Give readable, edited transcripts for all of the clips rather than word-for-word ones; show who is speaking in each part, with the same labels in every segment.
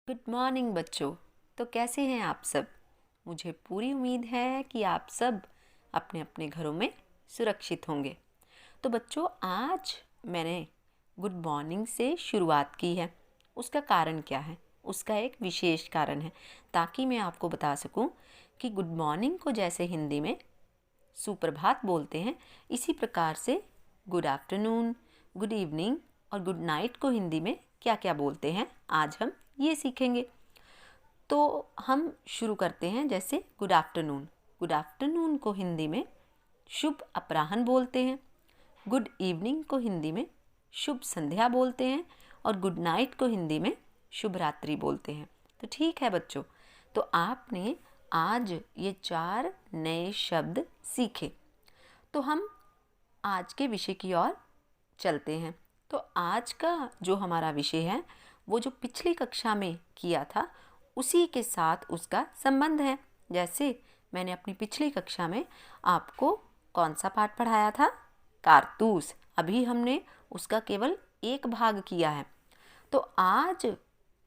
Speaker 1: Good morning बच्चों। तो कैसे हैं आप सब? मुझे पूरी उम्मीद है कि आप सब अपने अपने घरों में सुरक्षित होंगे। तो बच्चों, आज मैंने गुड मॉर्निंग से शुरुआत की है। उसका कारण क्या है? उसका एक विशेष कारण है, ताकि मैं आपको बता सकूं कि गुड मॉर्निंग को जैसे हिंदी में सुप्रभात बोलते हैं, इसी प्रकार से गुड आफ्टरनून, गुड इवनिंग और गुड नाइट को हिंदी में क्या क्या बोलते हैं, आज हम ये सीखेंगे। तो हम शुरू करते हैं। जैसे गुड आफ्टरनून, गुड आफ्टरनून को हिंदी में शुभ अपराह्न बोलते हैं। गुड इवनिंग को हिंदी में शुभ संध्या बोलते हैं और गुड नाइट को हिंदी में शुभ रात्रि बोलते हैं। तो ठीक है बच्चों, तो आपने आज ये 4 नए शब्द सीखे। तो हम आज के विषय की ओर चलते हैं। तो आज का जो हमारा विषय है, वो जो पिछली कक्षा में किया था उसी के साथ उसका संबंध है। जैसे मैंने अपनी पिछली कक्षा में आपको कौन सा पाठ पढ़ाया था? कारतूस। अभी हमने उसका केवल एक भाग किया है। तो आज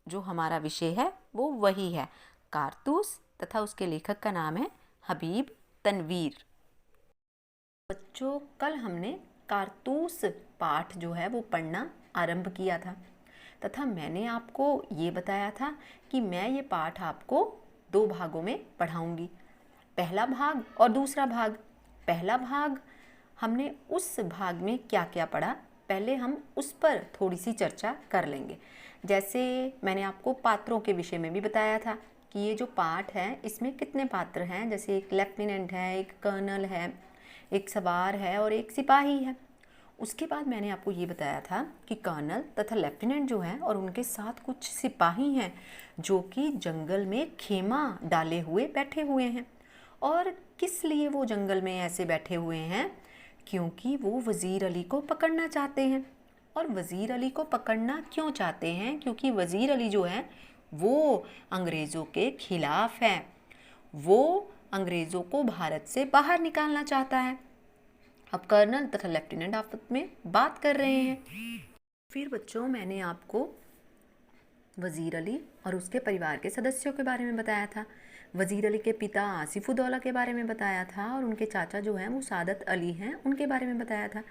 Speaker 1: जो हमारा विषय है वो वही है, कारतूस, तथा उसके लेखक का नाम है हबीब तनवीर। बच्चों, कल हमने कारतूस पाठ जो है वो पढ़ना आरंभ किया था, तथा मैंने आपको ये बताया था कि मैं ये पाठ आपको 2 भागों में पढ़ाऊंगी, पहला भाग और दूसरा भाग। पहला भाग हमने उस भाग में क्या क्या पढ़ा, पहले हम उस पर थोड़ी सी चर्चा कर लेंगे। जैसे मैंने आपको पात्रों के विषय में भी बताया था कि ये जो पाठ है इसमें कितने पात्र हैं। जैसे एक लेफ्टिनेंट है, एक कर्नल है, एक सवार है और एक सिपाही है। उसके बाद मैंने आपको ये बताया था कि कर्नल तथा लेफ्टिनेंट जो हैं और उनके साथ कुछ सिपाही हैं जो कि जंगल में खेमा डाले हुए बैठे हुए हैं। और किस लिए वो जंगल में ऐसे बैठे हुए हैं? क्योंकि वो वज़ीर अली को पकड़ना चाहते हैं। और वज़ीर अली को पकड़ना क्यों चाहते हैं? क्योंकि वज़ीर अली जो है वो अंग्रेज़ों के खिलाफ है। वो अंग्रेज़ों को भारत से बाहर निकालना चाहता है। अब कर्नल तथा लेफ्टिनेंट आपस में बात कर रहे हैं। फिर बच्चों, मैंने आपको वज़ीर अली और उसके परिवार के सदस्यों के बारे में बताया था। वज़ीर अली के पिता आसिफुद्दौला के बारे में बताया था और उनके चाचा जो हैं वो सादत अली हैं, उनके बारे में बताया था।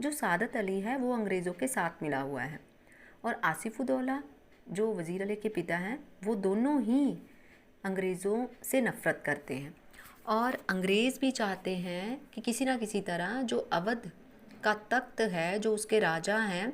Speaker 1: जो सादत अली है वो अंग्रेज़ों के साथ मिला हुआ है और आसिफुद्दौला जो वज़ीर अली के पिता हैं वो दोनों ही अंग्रेज़ों से नफ़रत करते हैं। और अंग्रेज़ भी चाहते हैं कि किसी ना किसी तरह जो अवध का तख्त है, जो उसके राजा हैं,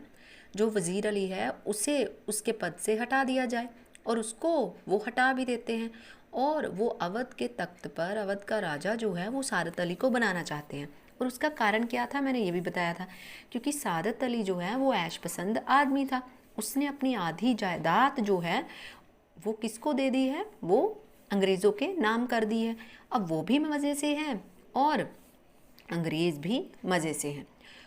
Speaker 1: जो वज़ीर अली है, उसे उसके पद से हटा दिया जाए। और उसको वो हटा भी देते हैं और वो अवध के तख्त पर अवध का राजा जो है वो सादत अली को बनाना चाहते हैं। और उसका कारण क्या था, मैंने ये भी बताया था। क्योंकि सादत अली जो है वो ऐश पसंद आदमी था। उसने अपनी आधी जायदाद जो है वो किसको दे दी है? वो अंग्रेज़ों के नाम कर दी है। अब वो भी मज़े से हैं और अंग्रेज़ भी मज़े से हैं।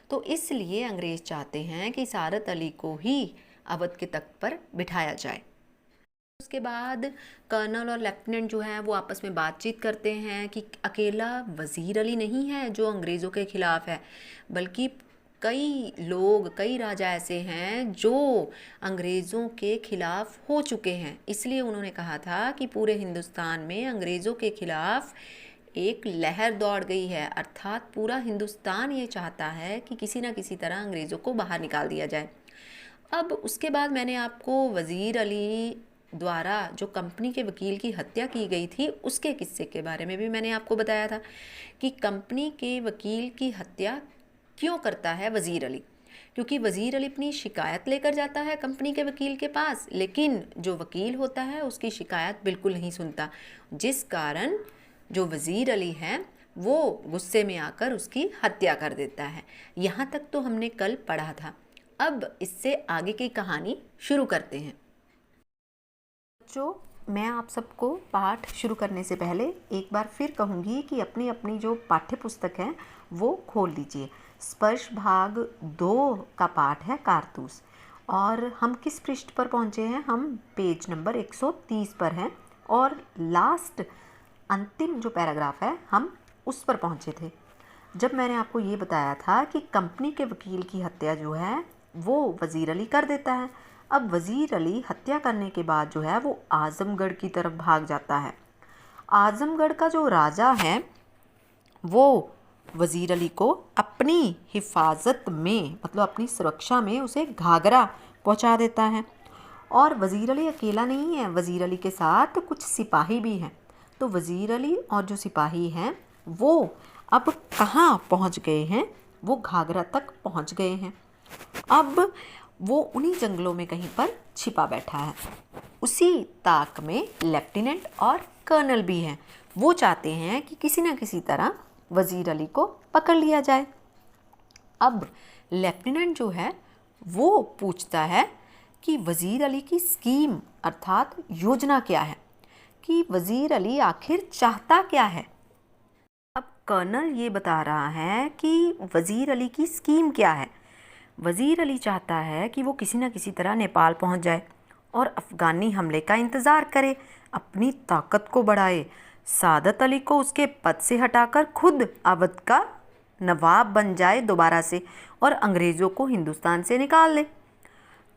Speaker 1: तो इसलिए अंग्रेज़ चाहते हैं कि सादत अली को ही अवध के तख्त पर बिठाया जाए। उसके बाद कर्नल और लेफ्टिनेंट जो है वो आपस में बातचीत करते हैं कि अकेला वज़ीर अली नहीं है जो अंग्रेज़ों के ख़िलाफ़ है, बल्कि कई लोग, कई राजा ऐसे हैं जो अंग्रेज़ों के ख़िलाफ़ हो चुके हैं। इसलिए उन्होंने कहा था कि पूरे हिंदुस्तान में अंग्रेज़ों के ख़िलाफ़ एक लहर दौड़ गई है, अर्थात पूरा हिंदुस्तान ये चाहता है कि किसी न किसी तरह अंग्रेज़ों को बाहर निकाल दिया जाए। अब उसके बाद मैंने आपको वज़ीर अली द्वारा जो कंपनी के वकील की हत्या की गई थी उसके किस्से के बारे में भी मैंने आपको बताया था कि कंपनी के वकील की हत्या क्यों करता है वज़ीर अली। क्योंकि वज़ीर अली अपनी शिकायत लेकर जाता है कंपनी के वकील के पास, लेकिन जो वकील होता है उसकी शिकायत बिल्कुल नहीं सुनता, जिस कारण जो वज़ीर अली है वो गुस्से में आकर उसकी हत्या कर देता है। यहाँ तक तो हमने कल पढ़ा था। अब इससे आगे की कहानी शुरू करते हैं। बच्चों, मैं आप सबको पाठ शुरू करने से पहले एक बार फिर कहूँगी कि अपनी अपनी जो पाठ्य पुस्तक है वो खोल लीजिए। स्पर्श भाग 2 का पाठ है कारतूस, और हम किस पृष्ठ पर पहुँचे हैं? हम पेज नंबर 130 पर हैं और लास्ट अंतिम जो पैराग्राफ है हम उस पर पहुँचे थे, जब मैंने आपको ये बताया था कि कंपनी के वकील की हत्या जो है वो वज़ीर अली कर देता है। अब वज़ीर अली हत्या करने के बाद जो है वो आज़मगढ़ की तरफ भाग जाता है। आज़मगढ़ का जो राजा है वो वज़ीर अली को अपनी हिफाजत में, मतलब अपनी सुरक्षा में, उसे घाघरा पहुंचा देता है। और वज़ीर अली अकेला नहीं है, वज़ीर अली के साथ कुछ सिपाही भी हैं। तो वज़ीर अली और जो सिपाही हैं वो अब कहाँ पहुंच गए हैं? वो घाघरा तक पहुंच गए हैं। अब वो उन्हीं जंगलों में कहीं पर छिपा बैठा है। उसी ताक में लेफ्टिनेंट और कर्नल भी हैं। वो चाहते हैं कि किसी न किसी तरह वज़ीर अली को पकड़ लिया जाए। अब लेफ्टिनेंट जो है वो पूछता है कि वज़ीर अली की स्कीम अर्थात योजना क्या है, कि वज़ीर अली आखिर चाहता क्या है। अब कर्नल ये बता रहा है कि वज़ीर अली की स्कीम क्या है। वज़ीर अली चाहता है कि वो किसी न किसी तरह नेपाल पहुंच जाए और अफ़गानी हमले का इंतज़ार करे, अपनी ताकत को बढ़ाए, सादत अली को उसके पद से हटाकर खुद अवध का नवाब बन जाए दोबारा से और अंग्रेज़ों को हिंदुस्तान से निकाल ले।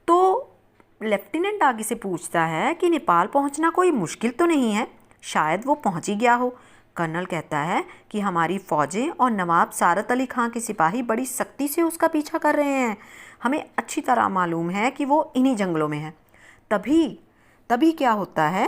Speaker 1: तो लेफ्टिनेंट आगे से पूछता है कि नेपाल पहुंचना कोई मुश्किल तो नहीं है, शायद वो पहुंच ही गया हो। कर्नल कहता है कि हमारी फ़ौजें और नवाब सादत अली खां के सिपाही बड़ी सख्ती से उसका पीछा कर रहे हैं। हमें अच्छी तरह मालूम है कि वो इन्हीं जंगलों में है। तभी क्या होता है,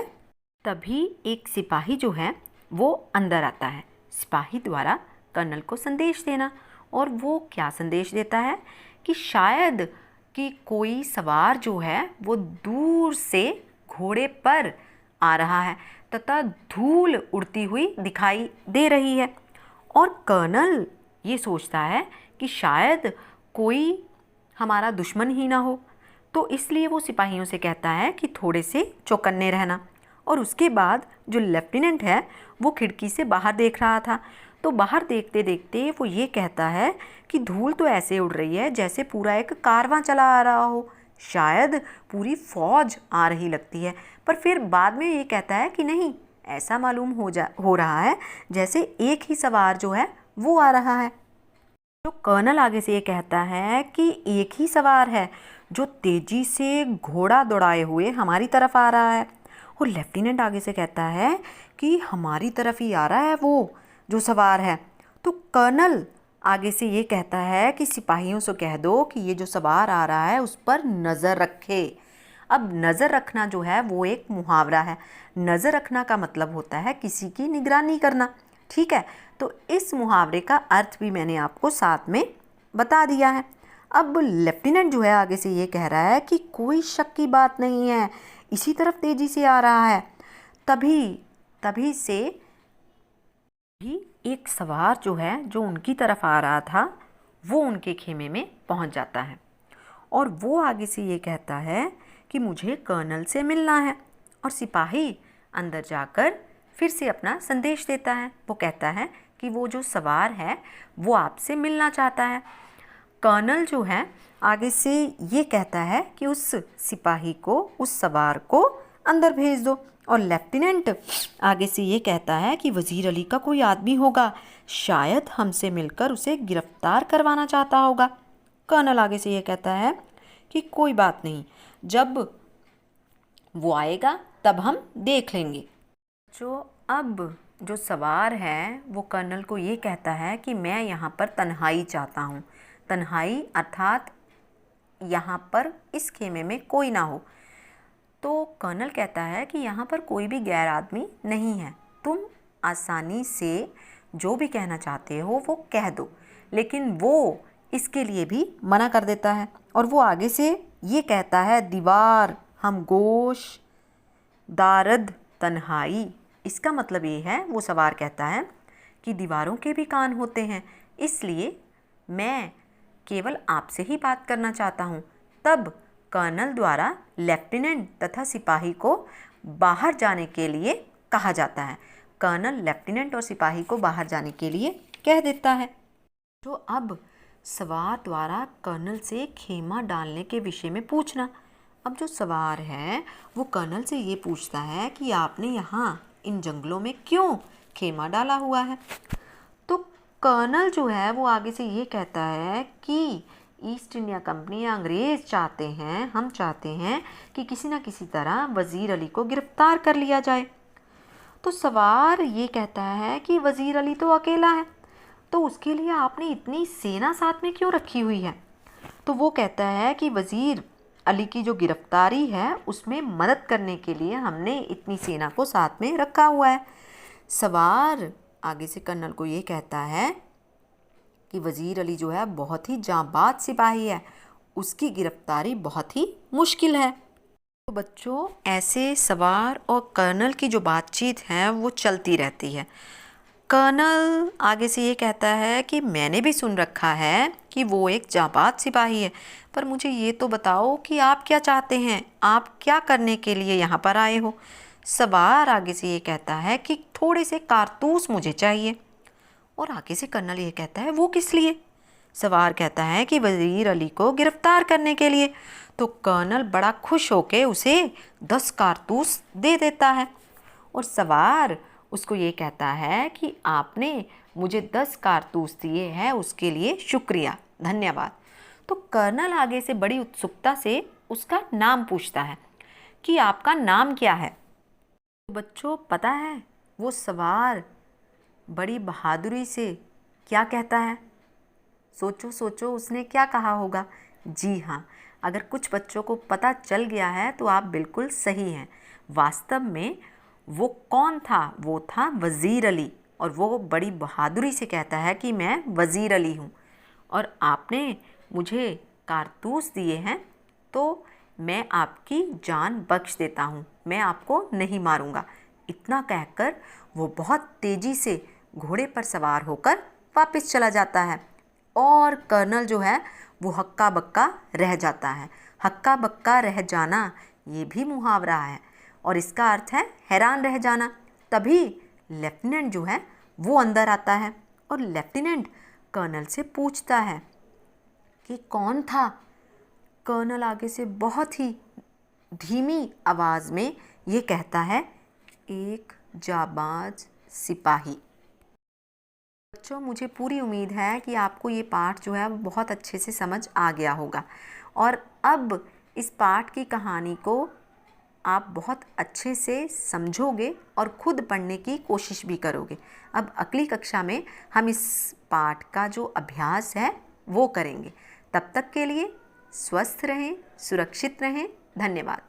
Speaker 1: तभी एक सिपाही जो है वो अंदर आता है। सिपाही द्वारा कर्नल को संदेश देना, और वो क्या संदेश देता है कि शायद कि कोई सवार जो है वो दूर से घोड़े पर आ रहा है तथा धूल उड़ती हुई दिखाई दे रही है। और कर्नल ये सोचता है कि शायद कोई हमारा दुश्मन ही ना हो, तो इसलिए वो सिपाहियों से कहता है कि थोड़े से चौकन्ने रहना। और उसके बाद जो लेफ्टिनेंट है वो खिड़की से बाहर देख रहा था, तो बाहर देखते देखते वो ये कहता है कि धूल तो ऐसे उड़ रही है जैसे पूरा एक कारवां चला आ रहा हो, शायद पूरी फौज आ रही लगती है। पर फिर बाद में ये कहता है कि नहीं, ऐसा मालूम हो रहा है जैसे एक ही सवार जो है वो आ रहा है। तो कर्नल आगे से ये कहता है कि एक ही सवार है जो तेजी से घोड़ा दौड़ाए हुए हमारी तरफ आ रहा है। और लेफ्टिनेंट आगे से कहता है कि हमारी तरफ ही आ रहा है वो जो सवार है। तो कर्नल आगे से ये कहता है कि सिपाहियों से कह दो कि ये जो सवार आ रहा है उस पर नज़र रखे। अब नज़र रखना जो है वो एक मुहावरा है। नज़र रखना का मतलब होता है किसी की निगरानी करना, ठीक है। तो इस मुहावरे का अर्थ भी मैंने आपको साथ में बता दिया है। अब लेफ्टिनेंट जो है आगे से ये कह रहा है कि कोई शक की बात नहीं है, इसी तरफ तेज़ी से आ रहा है। तभी से भी एक सवार जो है जो उनकी तरफ आ रहा था वो उनके खेमे में पहुंच जाता है। और वो आगे से ये कहता है कि मुझे कर्नल से मिलना है। और सिपाही अंदर जाकर फिर से अपना संदेश देता है। वो कहता है कि वो जो सवार है वो आपसे मिलना चाहता है। कर्नल जो है आगे से ये कहता है कि उस सिपाही को, उस सवार को अंदर भेज दो। और लेफ्टिनेंट आगे से ये कहता है कि वज़ीर अली का कोई आदमी होगा, शायद हमसे मिलकर उसे गिरफ्तार करवाना चाहता होगा। कर्नल आगे से ये कहता है कि कोई बात नहीं, जब वो आएगा तब हम देख लेंगे। अब जो सवार है वो कर्नल को ये कहता है कि मैं यहाँ पर तन्हाई चाहता हूँ। तन्हाई अर्थात यहाँ पर इस खेमे में कोई ना हो। तो कर्नल कहता है कि यहाँ पर कोई भी गैर आदमी नहीं है, तुम आसानी से जो भी कहना चाहते हो वो कह दो। लेकिन वो इसके लिए भी मना कर देता है। और वो आगे से ये कहता है दीवार हम गोश दारद तन्हाई। इसका मतलब ये है, वो सवार कहता है कि दीवारों के भी कान होते हैं, इसलिए मैं केवल आपसे ही बात करना चाहता हूँ। तब कर्नल द्वारा लेफ्टिनेंट तथा सिपाही को बाहर जाने के लिए कहा जाता है। कर्नल लेफ्टिनेंट और सिपाही को बाहर जाने के लिए कह देता है। तो अब सवार द्वारा कर्नल से खेमा डालने के विषय में पूछना। अब जो सवार है वो कर्नल से ये पूछता है कि आपने यहाँ इन जंगलों में क्यों खेमा डाला हुआ है। तो कर्नल जो है वो आगे से ये कहता है कि ईस्ट इंडिया कंपनी या अंग्रेज़ चाहते हैं, हम चाहते हैं कि किसी न किसी तरह वज़ीर अली को गिरफ़्तार कर लिया जाए। तो सवार ये कहता है कि वज़ीर अली तो अकेला है, तो उसके लिए आपने इतनी सेना साथ में क्यों रखी हुई है? तो वो कहता है कि वज़ीर अली की जो गिरफ़्तारी है उसमें मदद करने के लिए हमने इतनी सेना को साथ में रखा हुआ है। सवार आगे से कर्नल को ये कहता है कि वज़ीर अली जो है बहुत ही जांबाज सिपाही है, उसकी गिरफ़्तारी बहुत ही मुश्किल है। तो बच्चों, ऐसे सवार और कर्नल की जो बातचीत है वो चलती रहती है। कर्नल आगे से ये कहता है कि मैंने भी सुन रखा है कि वो एक जांबाज सिपाही है, पर मुझे ये तो बताओ कि आप क्या चाहते हैं, आप क्या करने के लिए यहाँ पर आए हो? सवार आगे से ये कहता है कि थोड़े से कारतूस मुझे चाहिए। और आगे से कर्नल ये कहता है वो किस लिए? सवार कहता है कि वज़ीर अली को गिरफ़्तार करने के लिए। तो कर्नल बड़ा खुश होके उसे 10 कारतूस दे देता है और सवार उसको ये कहता है कि आपने मुझे 10 कारतूस दिए हैं, उसके लिए शुक्रिया, धन्यवाद। तो कर्नल आगे से बड़ी उत्सुकता से उसका नाम पूछता है कि आपका नाम क्या है? तो बच्चों, पता है वो सवार बड़ी बहादुरी से क्या कहता है? सोचो सोचो, उसने क्या कहा होगा? जी हाँ, अगर कुछ बच्चों को पता चल गया है तो आप बिल्कुल सही हैं। वास्तव में वो कौन था? वो था वज़ीर अली, और वो बड़ी बहादुरी से कहता है कि मैं वज़ीर अली हूँ और आपने मुझे कारतूस दिए हैं तो मैं आपकी जान बख्श देता हूँ, मैं आपको नहीं मारूँगा। इतना कहकर वो बहुत तेज़ी से घोड़े पर सवार होकर वापस चला जाता है और कर्नल जो है वो हक्का बक्का रह जाता है। हक्का बक्का रह जाना ये भी मुहावरा है और इसका अर्थ है हैरान रह जाना। तभी लेफ्टिनेंट जो है वो अंदर आता है और लेफ्टिनेंट कर्नल से पूछता है कि कौन था? कर्नल आगे से बहुत ही धीमी आवाज़ में ये कहता है, एक जाबाज सिपाही। बच्चों, मुझे पूरी उम्मीद है कि आपको ये पाठ जो है वो बहुत अच्छे से समझ आ गया होगा और अब इस पाठ की कहानी को आप बहुत अच्छे से समझोगे और खुद पढ़ने की कोशिश भी करोगे। अब अगली कक्षा में हम इस पाठ का जो अभ्यास है वो करेंगे। तब तक के लिए स्वस्थ रहें, सुरक्षित रहें। धन्यवाद।